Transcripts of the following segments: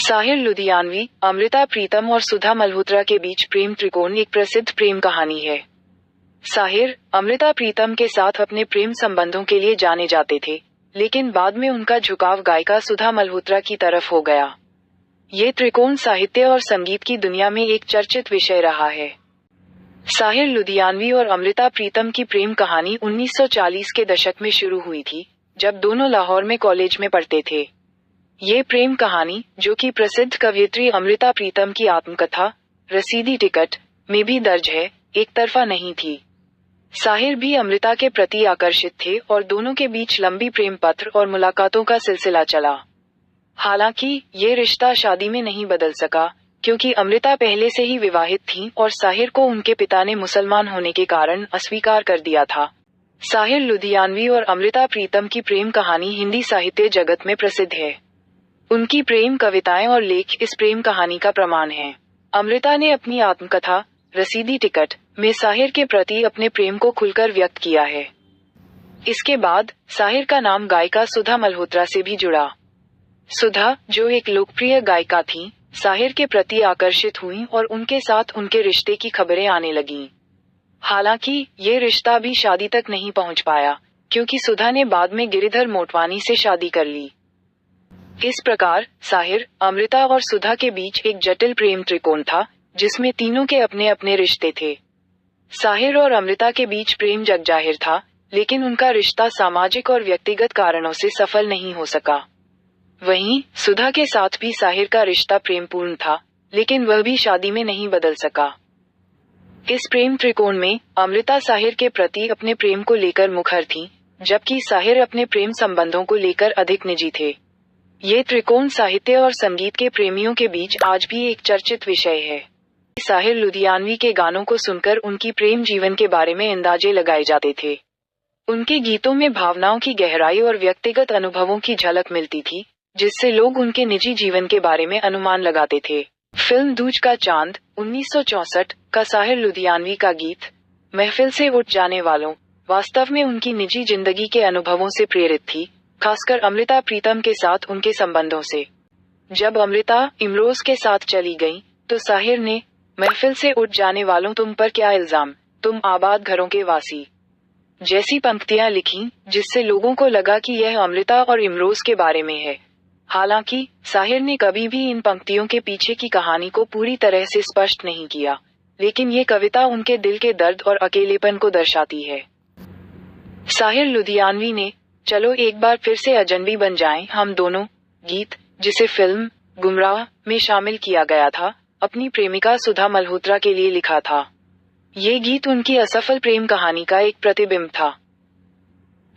साहिर लुधियानवी, अमृता प्रीतम और सुधा मल्होत्रा के बीच प्रेम त्रिकोण एक प्रसिद्ध प्रेम कहानी है। साहिर, अमृता प्रीतम के साथ अपने प्रेम संबंधों के लिए जाने जाते थे, लेकिन बाद में उनका झुकाव गायिका सुधा मल्होत्रा की तरफ हो गया। ये त्रिकोण साहित्य और संगीत की दुनिया में एक चर्चित विषय रहा है। साहिर लुधियानवी और अमृता प्रीतम की प्रेम कहानी 1940 के दशक में शुरू हुई थी, जब दोनों लाहौर में कॉलेज में पढ़ते थे। ये प्रेम कहानी, जो कि प्रसिद्ध कवयित्री अमृता प्रीतम की आत्मकथा रसीदी टिकट में भी दर्ज है, एक तरफा नहीं थी। साहिर भी अमृता के प्रति आकर्षित थे और दोनों के बीच लंबी प्रेम पत्र और मुलाकातों का सिलसिला चला। हालांकि ये रिश्ता शादी में नहीं बदल सका, क्योंकि अमृता पहले से ही विवाहित थीं और साहिर को उनके पिता ने मुसलमान होने के कारण अस्वीकार कर दिया था। साहिर लुधियानवी और अमृता प्रीतम की प्रेम कहानी हिंदी साहित्य जगत में प्रसिद्ध है। उनकी प्रेम कविताएं और लेख इस प्रेम कहानी का प्रमाण हैं। अमृता ने अपनी आत्मकथा रसीदी टिकट में साहिर के प्रति अपने प्रेम को खुलकर व्यक्त किया है। इसके बाद साहिर का नाम गायिका सुधा मल्होत्रा से भी जुड़ा। सुधा, जो एक लोकप्रिय गायिका थीं, साहिर के प्रति आकर्षित हुईं और उनके साथ उनके रिश्ते की खबरें आने लगीं। हालांकि ये रिश्ता भी शादी तक नहीं पहुंच पाया, क्योंकि सुधा ने बाद में गिरिधर मोटवानी से शादी कर ली। इस प्रकार साहिर, अमृता और सुधा के बीच एक जटिल प्रेम त्रिकोण था, जिसमें तीनों के अपने अपने रिश्ते थे। साहिर और अमृता के बीच प्रेम जगजाहिर था, लेकिन उनका रिश्ता सामाजिक और व्यक्तिगत कारणों से सफल नहीं हो सका। वहीं सुधा के साथ भी साहिर का रिश्ता प्रेमपूर्ण था, लेकिन वह भी शादी में नहीं बदल सका। इस प्रेम त्रिकोण में अमृता साहिर के प्रति अपने प्रेम को लेकर मुखर थीं, जबकि साहिर अपने प्रेम संबंधों को लेकर अधिक निजी थे। ये त्रिकोण साहित्य और संगीत के प्रेमियों के बीच आज भी एक चर्चित विषय है। साहिर लुधियानवी के गानों को सुनकर उनकी प्रेम जीवन के बारे में अंदाजे लगाए जाते थे। उनके गीतों में भावनाओं की गहराई और व्यक्तिगत अनुभवों की झलक मिलती थी, जिससे लोग उनके निजी जीवन के बारे में अनुमान लगाते थे। फिल्म दूज का चांद 1964 का साहिर लुधियानवी का गीत महफिल से उठ जाने वालों वास्तव में उनकी निजी जिंदगी के अनुभवों से प्रेरित थी, खासकर अमृता प्रीतम के साथ उनके संबंधों से। जब अमृता इमरोज के साथ चली गईं, तो साहिर ने महफिल से उठ जाने वालों तुम पर क्या इल्जाम, तुम आबाद घरों के वासी जैसी पंक्तियां लिखीं, जिससे लोगों को लगा कि यह अमृता और इमरोज के बारे में है। हालांकि साहिर ने कभी भी इन पंक्तियों के पीछे की कहानी को पूरी तरह से स्पष्ट नहीं किया, लेकिन ये कविता उनके दिल के दर्द और अकेलेपन को दर्शाती है। साहिर लुधियानवी ने चलो एक बार फिर से अजनबी बन जाएं हम दोनों गीत, जिसे फिल्म गुमराह में शामिल किया गया था, अपनी प्रेमिका सुधा मल्होत्रा के लिए लिखा था। ये गीत उनकी असफल प्रेम कहानी का एक प्रतिबिंब था।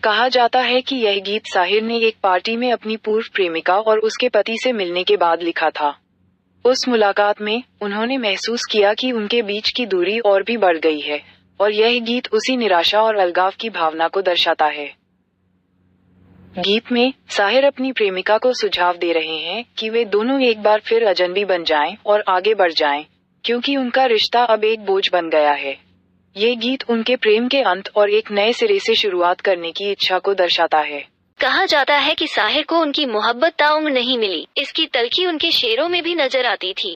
कहा जाता है कि यह गीत साहिर ने एक पार्टी में अपनी पूर्व प्रेमिका और उसके पति से मिलने के बाद लिखा था। उस मुलाकात में उन्होंने महसूस किया कि उनके बीच की दूरी और भी बढ़ गई है, और यह गीत उसी निराशा और अलगाव की भावना को दर्शाता है। गीत में साहिर अपनी प्रेमिका को सुझाव दे रहे हैं कि वे दोनों एक बार फिर अजनबी बन जाएं और आगे बढ़ जाएं, क्योंकि उनका रिश्ता अब एक बोझ बन गया है। ये गीत उनके प्रेम के अंत और एक नए सिरे से शुरुआत करने की इच्छा को दर्शाता है। कहा जाता है कि साहिर को उनकी मोहब्बत ताउम्र नहीं मिली। इसकी तलखी उनके शेरों में भी नजर आती थी।